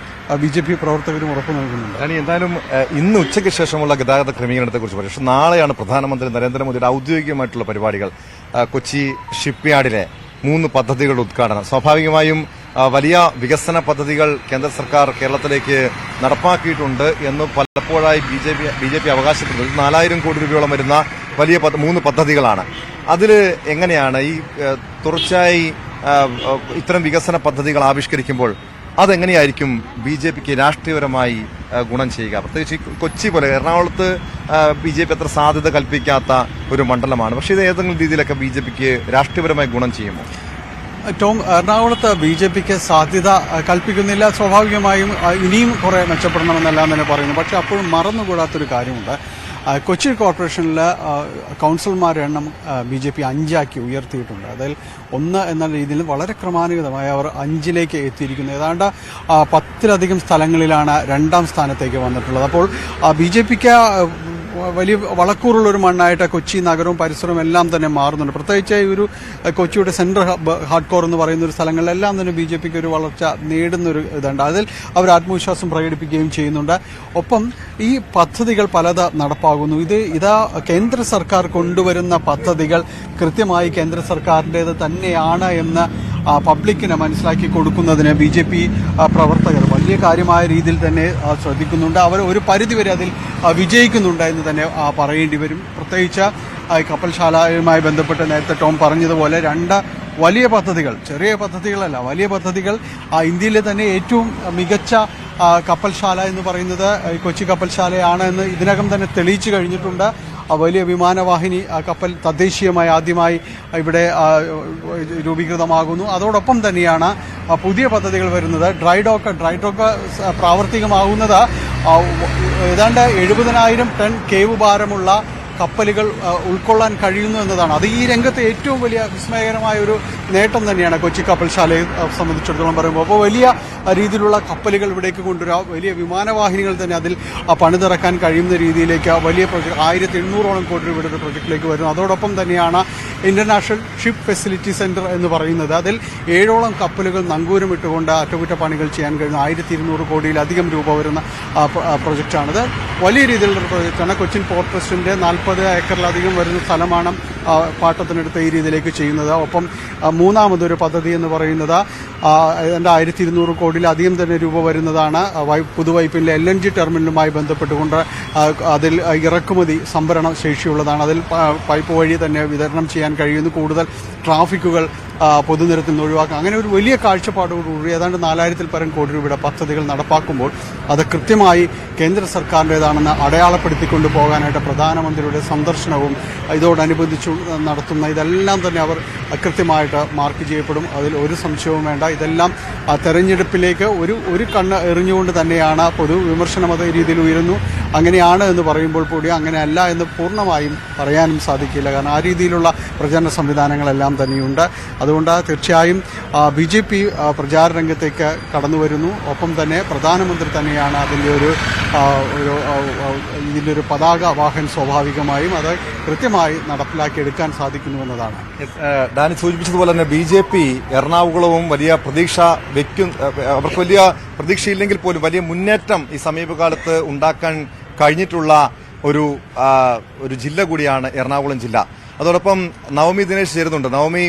BJP പ്രവർത്തകരും ഉറപ്പു നൽകുന്നുണ്ട്. എന്തായാലും ഇന്ന് ഉച്ചയ്ക്ക് ശേഷമുള്ള ഗതാഗത ക്രമീകരണത്തെക്കുറിച്ച് പറയും. പക്ഷേ നാളെയാണ് പ്രധാനമന്ത്രി നരേന്ദ്രമോദിയുടെ ഔദ്യോഗികമായിട്ടുള്ള പരിപാടികൾ. കൊച്ചി ഷിപ്പ്യാർഡിലെ 3 പദ്ധതികളുടെ ഉദ്ഘാടനം. സ്വാഭാവികമായും വലിയ വികസന പദ്ധതികൾ കേന്ദ്ര സർക്കാർ കേരളത്തിലേക്ക് നടപ്പാക്കിയിട്ടുണ്ട് എന്ന് പലപ്പോഴായി BJP അവകാശപ്പെടുന്നത്. 4000 കോടി രൂപയോളം വരുന്ന വലിയ 3 പദ്ധതികളാണ്. അതിൽ എങ്ങനെയാണ് ഈ തുടർച്ചയായി ഇത്തരം വികസന പദ്ധതികൾ ആവിഷ്കരിക്കുമ്പോൾ അതെങ്ങനെയായിരിക്കും BJPക്ക് രാഷ്ട്രീയപരമായി ഗുണം ചെയ്യുക? പ്രത്യേകിച്ച് കൊച്ചി പോലെ എറണാകുളത്ത് BJP അത്ര സാധ്യത കൽപ്പിക്കാത്ത ഒരു മണ്ഡലമാണ്. പക്ഷേ ഇത് ഏതെങ്കിലും രീതിയിലൊക്കെ BJPക്ക് രാഷ്ട്രീയപരമായി ഗുണം ചെയ്യുമോ? ടോം, എറണാകുളത്ത് BJPക്ക് സാധ്യത കൽപ്പിക്കുന്നില്ല. സ്വാഭാവികമായും ഇനിയും കുറെ മെച്ചപ്പെടണമെന്നെല്ലാം തന്നെ പറയുന്നു. പക്ഷെ അപ്പോഴും മറന്നുകൂടാത്തൊരു കാര്യമുണ്ട്. കൊച്ചി കോർപ്പറേഷനിൽ കൗൺസിലർമാരുടെ എണ്ണം BJP 5 ഉയർത്തിയിട്ടുണ്ട്. അതിൽ 1 എന്ന രീതിയിൽ വളരെ ക്രമാനുഗതമായി അവർ 5 എത്തിയിരിക്കുന്നു. ഏതാണ്ട് 10-ലധികം സ്ഥലങ്ങളിലാണ് 2ാം സ്ഥാനത്തേക്ക് വന്നിട്ടുള്ളത്. അപ്പോൾ BJPക്ക് വലിയ വളക്കൂറുള്ള ഒരു മണ്ണായിട്ട് കൊച്ചി നഗരവും പരിസരവും എല്ലാം തന്നെ മാറുന്നുണ്ട്. പ്രത്യേകിച്ച് ഈ ഒരു കൊച്ചിയുടെ സെൻട്രൽ ഹാർഡ് കോർ എന്ന് പറയുന്ന ഒരു സ്ഥലങ്ങളിലെല്ലാം തന്നെ BJPക്ക് ഒരു വളർച്ച നേടുന്നൊരു ഇതുണ്ട്. അതിൽ അവർ ആത്മവിശ്വാസം പ്രകടിപ്പിക്കുകയും ചെയ്യുന്നുണ്ട്. ഒപ്പം ഈ പദ്ധതികൾ പലത് നടപ്പാകുന്നു. ഇതാ കേന്ദ്ര സർക്കാർ കൊണ്ടുവരുന്ന പദ്ധതികൾ കൃത്യമായി കേന്ദ്ര സർക്കാരിൻ്റേത് തന്നെയാണ് എന്ന് പബ്ലിക്കിനെ മനസ്സിലാക്കി കൊടുക്കുന്നതിന് BJP പ്രവർത്തകർ വലിയ കാര്യമായ രീതിയിൽ തന്നെ ശ്രദ്ധിക്കുന്നുണ്ട്. അവർ ഒരു പരിധിവരെ അതിൽ വിജയിക്കുന്നുണ്ട് എന്ന് തന്നെ പറയേണ്ടി വരും. പ്രത്യേകിച്ച് കപ്പൽശാലയുമായി ബന്ധപ്പെട്ട് നേരത്തെ ടോം പറഞ്ഞതുപോലെ 2 വലിയ പദ്ധതികൾ, ചെറിയ പദ്ധതികളല്ല, വലിയ പദ്ധതികൾ ഇന്ത്യയിലെ തന്നെ ഏറ്റവും മികച്ച കപ്പൽശാല എന്ന് പറയുന്നത് കൊച്ചി കപ്പൽശാലയാണ് എന്ന് ഇതിനകം തന്നെ തെളിയിച്ചു കഴിഞ്ഞിട്ടുണ്ട്. വലിയ വിമാനവാഹിനി കപ്പൽ തദ്ദേശീയമായി ആദ്യമായി ഇവിടെ രൂപീകൃതമാകുന്നു. അതോടൊപ്പം തന്നെയാണ് പുതിയ പദ്ധതികൾ വരുന്നത്. ഡ്രൈ ഡോക്ക് പ്രാവർത്തികമാകുന്നത് ഏതാണ്ട് 70,000 ടൺ കേവ് ഭാരമുള്ള കപ്പലുകൾ ഉൾക്കൊള്ളാൻ കഴിയുന്നു എന്നതാണ്. അത് ഈ രംഗത്തെ ഏറ്റവും വലിയ വിസ്മയകരമായ ഒരു നേട്ടം തന്നെയാണ് കൊച്ചി കപ്പൽശാലയെ സംബന്ധിച്ചിടത്തോളം പറയുമ്പോൾ. അപ്പോൾ വലിയ രീതിയിലുള്ള കപ്പലുകൾ ഇവിടേക്ക് കൊണ്ടുവരാം. വലിയ വിമാനവാഹിനികൾ തന്നെ അതിൽ പണിതിറക്കാൻ കഴിയുന്ന രീതിയിലേക്ക് വലിയ പ്രൊജക്ട് 1800ഓളം കോടി രൂപയുടെ ഒരു പ്രൊജക്റ്റിലേക്ക് വരുന്നു. അതോടൊപ്പം തന്നെയാണ് ഇന്റർനാഷണൽ ഷിപ്പ് ഫെസിലിറ്റി സെന്റർ എന്ന് പറയുന്നത്. അതിൽ 7ഓളം കപ്പലുകൾ നങ്കൂരമിട്ടുകൊണ്ട് അറ്റകുറ്റപ്പണികൾ ചെയ്യാൻ കഴിയുന്ന 1200 കോടിയിലധികം രൂപ വരുന്ന പ്രൊജക്റ്റാണിത്. വലിയ രീതിയിലുള്ള പ്രൊജക്റ്റാണ്. കൊച്ചിൻ പോർട്ട് ട്രസ്റ്റിന്റെ 40 ഏക്കറിലധികം വരുന്ന സ്ഥലമാണ് പാട്ടത്തിനെടുത്ത് ഈ രീതിയിലേക്ക് ചെയ്യുന്നത്. ഒപ്പം 3ാമതൊരു പദ്ധതി എന്ന് പറയുന്നത് 1200 കോടിയിലധികം തന്നെ രൂപ വരുന്നതാണ്. പുതുവൈപ്പിലെ LNG ടെർമിനലുമായി ബന്ധപ്പെട്ടുകൊണ്ട് അതിൽ ഇറക്കുമതി സംഭരണ ശേഷിയുള്ളതാണ്. അതിൽ പൈപ്പ് വഴി തന്നെ വിതരണം ചെയ്യാൻ കഴിയുന്നു. കൂടുതൽ ട്രാഫിക്കുകൾ പൊതുനിരത്തിൽ നിന്ന് ഒഴിവാക്കുക. അങ്ങനെ ഒരു വലിയ കാഴ്ചപ്പാടോടുകൂടി ഏതാണ്ട് 4000-ൽ പരം കോടി രൂപയുടെ പദ്ധതികൾ നടപ്പാക്കുമ്പോൾ അത് കൃത്യമായി കേന്ദ്ര സർക്കാരിൻ്റേതാണെന്ന് അടയാളപ്പെടുത്തിക്കൊണ്ടു പോകാനായിട്ട് പ്രധാനമന്ത്രിയുടെ സന്ദർശനവും ഇതോടനുബന്ധിച്ചു നടത്തുന്ന ഇതെല്ലാം തന്നെ അവർ കൃത്യമായിട്ട് മാർക്ക് ചെയ്യപ്പെടും. അതിൽ ഒരു സംശയവും വേണ്ട. ഇതെല്ലാം തെരഞ്ഞെടുപ്പിലേക്ക് ഒരു കണ്ണ് എറിഞ്ഞുകൊണ്ട് തന്നെയാണ് പൊതുവിമർശനം അതേ രീതിയിൽ ഉയരുന്നു. അങ്ങനെയാണ് എന്ന് പറയുമ്പോൾ കൂടി അങ്ങനെയല്ല എന്ന് പൂർണ്ണമായും പറയാനും സാധിക്കില്ല. കാരണം ആ രീതിയിലുള്ള പ്രചരണ സംവിധാനങ്ങളെല്ലാം തന്നെയുണ്ട്. അതുകൊണ്ട് തീർച്ചയായും BJP പ്രചാര രംഗത്തേക്ക് കടന്നു വരുന്നു. ഒപ്പം തന്നെ പ്രധാനമന്ത്രി തന്നെയാണ് അതിൻ്റെ ഇതിൻ്റെ ഒരു പതാക വാഹൻ. സ്വാഭാവികമായും അത് കൃത്യമായി നടപ്പിലാക്കിയെടുക്കാൻ സാധിക്കുന്നുവെന്നതാണ്. ഡാനി സൂചിപ്പിച്ചതുപോലെ തന്നെ BJP എറണാകുളവും വലിയ പ്രതീക്ഷ അവർക്ക് വലിയ പ്രതീക്ഷയില്ലെങ്കിൽ പോലും വലിയ മുന്നേറ്റം ഈ സമീപകാലത്ത് ഉണ്ടാക്കാൻ കഴിഞ്ഞിട്ടുള്ള ഒരു ജില്ല കൂടിയാണ് എറണാകുളം ജില്ല. അതോടൊപ്പം നവമി ദിനേശ് ചേരുന്നുണ്ട്. നവമി,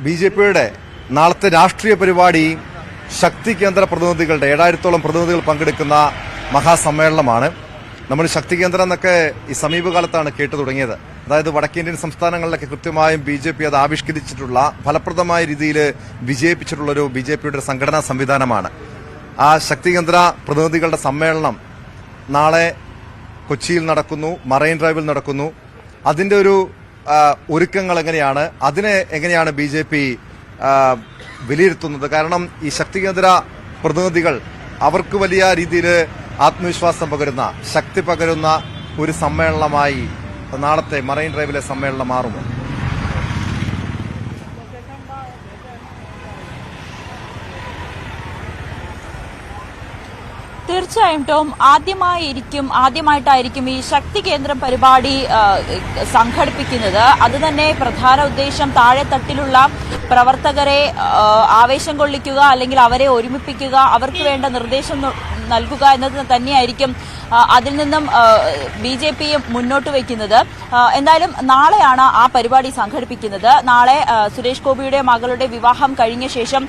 BJPയുടെ നാളത്തെ രാഷ്ട്രീയ പരിപാടി ശക്തി കേന്ദ്ര പ്രതിനിധികളുടെ 7000-ഓളം പ്രതിനിധികൾ പങ്കെടുക്കുന്ന മഹാസമ്മേളനമാണ്. നമ്മൾ ശക്തി കേന്ദ്രം എന്നൊക്കെ ഈ സമീപകാലത്താണ് കേട്ടു തുടങ്ങിയത്. അതായത് വടക്കേന്ത്യൻ സംസ്ഥാനങ്ങളിലൊക്കെ കൃത്യമായും BJP അത് ആവിഷ്കരിച്ചിട്ടുള്ള ഫലപ്രദമായ രീതിയിൽ വിജയിപ്പിച്ചിട്ടുള്ളൊരു BJPയുടെ സംഘടനാ സംവിധാനമാണ്. ആ ശക്തി കേന്ദ്ര പ്രതിനിധികളുടെ സമ്മേളനം നാളെ കൊച്ചിയിൽ നടക്കുന്നു, മറൈൻ ഡ്രൈവിൽ നടക്കുന്നു. അതിന്റെ ഒരുക്കങ്ങൾ എങ്ങനെയാണ്, അതിനെ എങ്ങനെയാണ് BJP വിലയിരുത്തുന്നത്? കാരണം ഈ ശക്തി കേന്ദ്ര പ്രതിനിധികൾ അവർക്ക് വലിയ രീതിയിൽ ആത്മവിശ്വാസം പകരുന്ന, ശക്തി പകരുന്ന ഒരു സമ്മേളനമായി നാളത്തെ മറൈൻ ഡ്രൈവിലെ സമ്മേളനം മാറുമോ? തീർച്ചയായും ടോം, ആദ്യമായിട്ടായിരിക്കും ഈ ശക്തി കേന്ദ്രം പരിപാടി സംഘടിപ്പിക്കുന്നത്. അത് തന്നെ പ്രധാന ഉദ്ദേശം താഴെത്തട്ടിലുള്ള പ്രവർത്തകരെ ആവേശം കൊള്ളിക്കുക, അല്ലെങ്കിൽ അവരെ ഒരുമിപ്പിക്കുക, അവർക്ക് വേണ്ട നിർദ്ദേശം നൽകുക എന്നത് തന്നെയായിരിക്കും അതിൽ നിന്നും BJP മുന്നോട്ട് വയ്ക്കുന്നത്. എന്തായാലും നാളെയാണ് ആ പരിപാടി സംഘടിപ്പിക്കുന്നത്. നാളെ സുരേഷ് ഗോപിയുടെ മകളുടെ വിവാഹം കഴിഞ്ഞ ശേഷം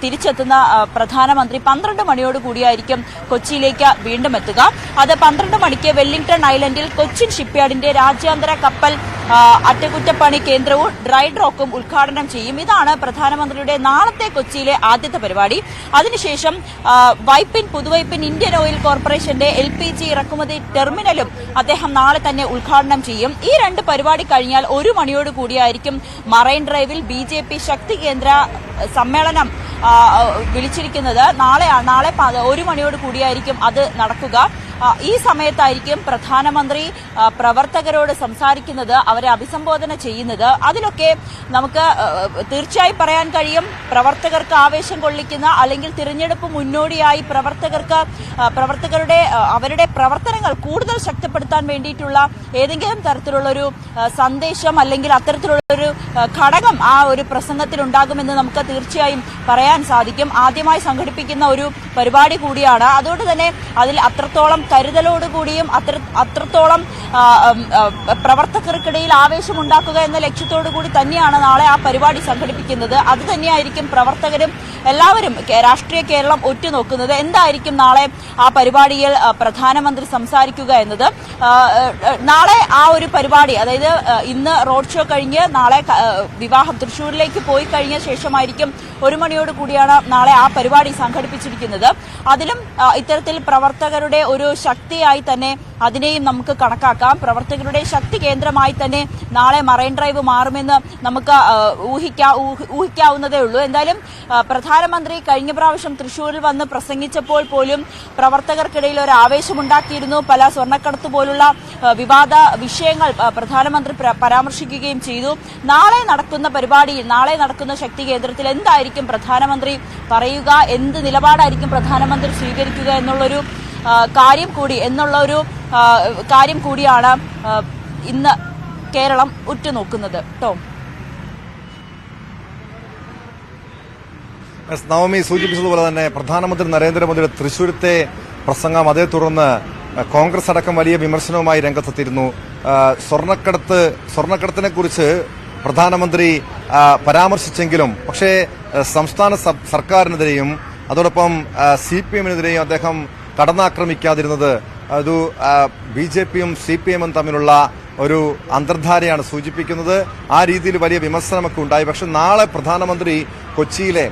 തിരിച്ചെത്തുന്ന പ്രധാനമന്ത്രി 12 മണിയോട് കൂടിയായിരിക്കും കൊച്ചിയിലേക്ക് വീണ്ടും എത്തുക. അത് 12 മണിക്ക് വെല്ലിംഗ്ടൺ ഐലൻഡിൽ കൊച്ചിൻ ഷിപ്പ്യാർഡിന്റെ രാജ്യാന്തര കപ്പൽ അറ്റകുറ്റപ്പണി കേന്ദ്രവും ഡ്രൈ ഡോക്കും ഉദ്ഘാടനം ചെയ്യും. ഇതാണ് പ്രധാനമന്ത്രിയുടെ നാളത്തെ കൊച്ചിയിലെ ആദ്യത്തെ പരിപാടി. അതിനുശേഷം പുതുവൈപ്പിൻ ഇന്ത്യൻ ഓയിൽ കോർപ്പറേഷന്റെ LPG ഇറക്കുമതി ടെർമിനലും അദ്ദേഹം നാളെ തന്നെ ഉദ്ഘാടനം ചെയ്യും. ഈ 2 പരിപാടി കഴിഞ്ഞാൽ 1 മണിയോട് കൂടിയായിരിക്കും മറൈൻ ഡ്രൈവിൽ BJP ശക്തി കേന്ദ്ര സമ്മേളനം വിളിച്ചിരിക്കുന്നത്. നാളെ 1 മണിയോട് കൂടിയായിരിക്കും അത് നടക്കുക. ഈ സമയത്തായിരിക്കും പ്രധാനമന്ത്രി പ്രവർത്തകരോട് സംസാരിക്കുന്നത്, അവരെ അഭിസംബോധന ചെയ്യുന്നത്. അതിലൊക്കെ നമുക്ക് തീർച്ചയായും പറയാൻ കഴിയും, പ്രവർത്തകർക്ക് ആവേശം കൊള്ളിക്കുന്ന, അല്ലെങ്കിൽ തിരഞ്ഞെടുപ്പ് മുന്നോടിയായി അവരുടെ പ്രവർത്തനങ്ങൾ കൂടുതൽ ശക്തിപ്പെടുത്താൻ വേണ്ടിയിട്ടുള്ള ഏതെങ്കിലും തരത്തിലുള്ളൊരു സന്ദേശം, അല്ലെങ്കിൽ അത്തരത്തിലുള്ളൊരു ഘടകം ആ ഒരു പ്രസംഗത്തിൽ ഉണ്ടാകുമെന്ന് നമുക്ക് തീർച്ചയായും പറയാൻ സാധിക്കും. ആദ്യമായി സംഘടിപ്പിക്കുന്ന ഒരു പരിപാടി കൂടിയാണ്. അതുകൊണ്ട് തന്നെ അതിൽ അത്രത്തോളം കരുതലോടുകൂടിയും അത്രത്തോളം പ്രവർത്തകർക്കിടയിൽ ആവേശമുണ്ടാക്കുക എന്ന ലക്ഷ്യത്തോടു കൂടി തന്നെയാണ് നാളെ ആ പരിപാടി സംഘടിപ്പിക്കുന്നത്. അത് തന്നെയായിരിക്കും പ്രവർത്തകരും എല്ലാവരും, രാഷ്ട്രീയ കേരളം ഒറ്റുനോക്കുന്നത്. എന്തായിരിക്കും നാളെ ആ പരിപാടിയിൽ പ്രധാനമന്ത്രി സംസാരിക്കുക എന്നത്. നാളെ ആ ഒരു പരിപാടി, അതായത് ഇന്ന് റോഡ് ഷോ കഴിഞ്ഞ് നാളെ വിവാഹം തൃശ്ശൂരിലേക്ക് പോയി കഴിഞ്ഞ ശേഷമായിരിക്കും 1 മണിയോട് കൂടിയാണ് നാളെ ആ പരിപാടി സംഘടിപ്പിച്ചിരിക്കുന്നത്. അതിലും ഇത്തരത്തിൽ പ്രവർത്തകരുടെ ഒരു ശക്തിയായി തന്നെ അതിനെയും നമുക്ക് കണക്കാക്കാം. പ്രവർത്തകരുടെ ശക്തി കേന്ദ്രമായി തന്നെ നാളെ മറൈൻ ഡ്രൈവ് മാറുമെന്ന് നമുക്ക് ഊഹിക്കാവുന്നതേ ഉള്ളൂ. എന്തായാലും പ്രധാനമന്ത്രി കഴിഞ്ഞ പ്രാവശ്യം തൃശ്ശൂരിൽ വന്ന് പ്രസംഗിച്ചപ്പോൾ പോലും പ്രവർത്തകർക്കിടയിൽ ഒരു ആവേശമുണ്ടാക്കിയിരുന്നു. പല സ്വർണ്ണക്കടത്ത് പോലുള്ള വിവാദ വിഷയങ്ങൾ പ്രധാനമന്ത്രി പരാമർശിക്കുകയും ചെയ്തു. നാളെ നടക്കുന്ന പരിപാടിയിൽ, നാളെ നടക്കുന്ന ശക്തി കേന്ദ്രത്തിൽ എന്തായിരിക്കും പ്രധാനമന്ത്രി പറയുക, എന്ത് നിലപാടായിരിക്കും പ്രധാനമന്ത്രി സ്വീകരിക്കുക എന്നുള്ളൊരു കാര്യം കൂടിയാണ് ഇന്ന് കേരളം ഉറ്റുനോക്കുന്നത്. ടോം, നവമി സൂചിപ്പിച്ചതുപോലെ തന്നെ പ്രധാനമന്ത്രി നരേന്ദ്രമോദിയുടെ തൃശ്ശൂരത്തെ പ്രസംഗം, അതേ തുടർന്ന് കോൺഗ്രസ് അടക്കം വലിയ വിമർശനവുമായി രംഗത്തെത്തിയിരുന്നു. സ്വർണ്ണക്കടത്തിനെ കുറിച്ച് പ്രധാനമന്ത്രി പരാമർശിച്ചെങ്കിലും പക്ഷേ സംസ്ഥാന സർക്കാരിനെതിരെയും അതോടൊപ്പം CPM-നെതിരെയും അദ്ദേഹം കടന്നാക്രമിക്കാതിരുന്നത് അത് BJP-യും CPM-ഉം തമ്മിലുള്ള ഒരു അന്തർധാരയാണ് സൂചിപ്പിക്കുന്നത്. ആ രീതിയിൽ വലിയ വിമർശനമൊക്കെ ഉണ്ടായി. പക്ഷെ നാളെ പ്രധാനമന്ത്രി കൊച്ചിയിലെ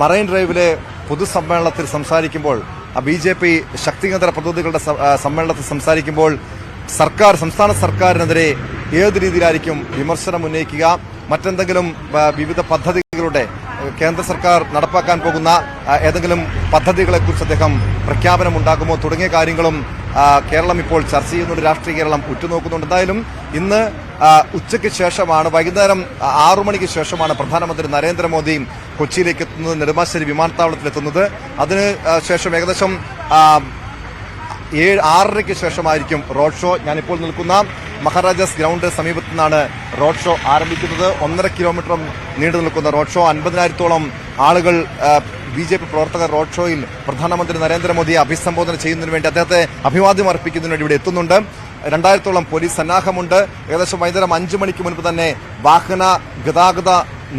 മറൈൻ ഡ്രൈവിലെ പൊതുസമ്മേളനത്തിൽ സംസാരിക്കുമ്പോൾ, BJP ശക്തി കേന്ദ്ര പ്രതിനിധികളുടെ സമ്മേളനത്തിൽ സംസാരിക്കുമ്പോൾ സംസ്ഥാന സർക്കാരിനെതിരെ ഏത് രീതിയിലായിരിക്കും വിമർശനം ഉന്നയിക്കുക, മറ്റെന്തെങ്കിലും വിവിധ പദ്ധതികളുടെ കേന്ദ്ര സർക്കാർ നടപ്പാക്കാൻ പോകുന്ന ഏതെങ്കിലും പദ്ധതികളെക്കുറിച്ച് അദ്ദേഹം പ്രഖ്യാപനമുണ്ടാകുമോ തുടങ്ങിയ കാര്യങ്ങളും കേരളം ഇപ്പോൾ ചർച്ച ചെയ്യുന്നുണ്ട്. രാഷ്ട്രീയ കേരളം ഉറ്റുനോക്കുന്നുണ്ട്. എന്തായാലും ഇന്ന് ഉച്ചയ്ക്ക് ശേഷമാണ്, വൈകുന്നേരം 6 മണിക്ക് ശേഷമാണ് പ്രധാനമന്ത്രി നരേന്ദ്രമോദി കൊച്ചിയിലേക്ക് എത്തുന്നത്, നെടുമ്പാശ്ശേരി വിമാനത്താവളത്തിലെത്തുന്നത്. അതിന് ശേഷം ഏകദേശം 6:30 ശേഷമായിരിക്കും റോഡ് ഷോ. ഞാനിപ്പോൾ നിൽക്കുന്ന മഹാരാജാസ് ഗ്രൗണ്ട് സമീപത്തു നിന്നാണ് റോഡ് ഷോ ആരംഭിക്കുന്നത്. 1.5 കിലോമീറ്റർ നീണ്ടു നിൽക്കുന്ന റോഡ് ഷോ. 50,000-ഓളം ആളുകൾ BJP പ്രവർത്തകർ റോഡ് ഷോയിൽ പ്രധാനമന്ത്രി നരേന്ദ്രമോദിയെ അഭിസംബോധന ചെയ്യുന്നതിന് വേണ്ടി, അദ്ദേഹത്തെ അഭിവാദ്യം അർപ്പിക്കുന്നതിന് വേണ്ടി ഇവിടെ എത്തുന്നുണ്ട്. 2000-ഓളം പോലീസ് സന്നാഹമുണ്ട്. ഏകദേശം വൈകുന്നേരം 5 മണിക്ക് മുൻപ് തന്നെ വാഹന ഗതാഗത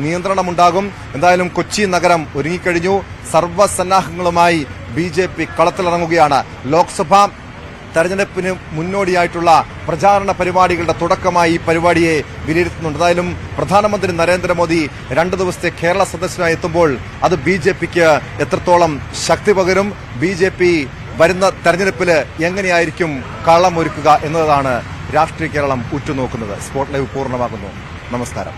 നിയന്ത്രണമുണ്ടാകും. എന്തായാലും കൊച്ചി നഗരം ഒരുങ്ങിക്കഴിഞ്ഞു. സർവ്വസന്നാഹങ്ങളുമായി BJP കളത്തിലിറങ്ങുകയാണ്. ലോക്സഭാ തെരഞ്ഞെടുപ്പിന് മുന്നോടിയായിട്ടുള്ള പ്രചാരണ പരിപാടികളുടെ തുടക്കമായി ഈ പരിപാടിയെ വിലയിരുത്തുന്നുണ്ട്. എന്തായാലും പ്രധാനമന്ത്രി നരേന്ദ്രമോദി 2 ദിവസത്തെ കേരള സന്ദർശനമായി എത്തുമ്പോൾ അത് BJPക്ക് എത്രത്തോളം ശക്തി പകരും, BJP വരുന്ന തെരഞ്ഞെടുപ്പിൽ എങ്ങനെയായിരിക്കും കളമൊരുക്കുക എന്നതാണ് രാഷ്ട്രീയ കേരളം ഉറ്റുനോക്കുന്നത്. സ്പോട്ട് ലൈവ് പൂർണ്ണമാകുന്നു. നമസ്കാരം.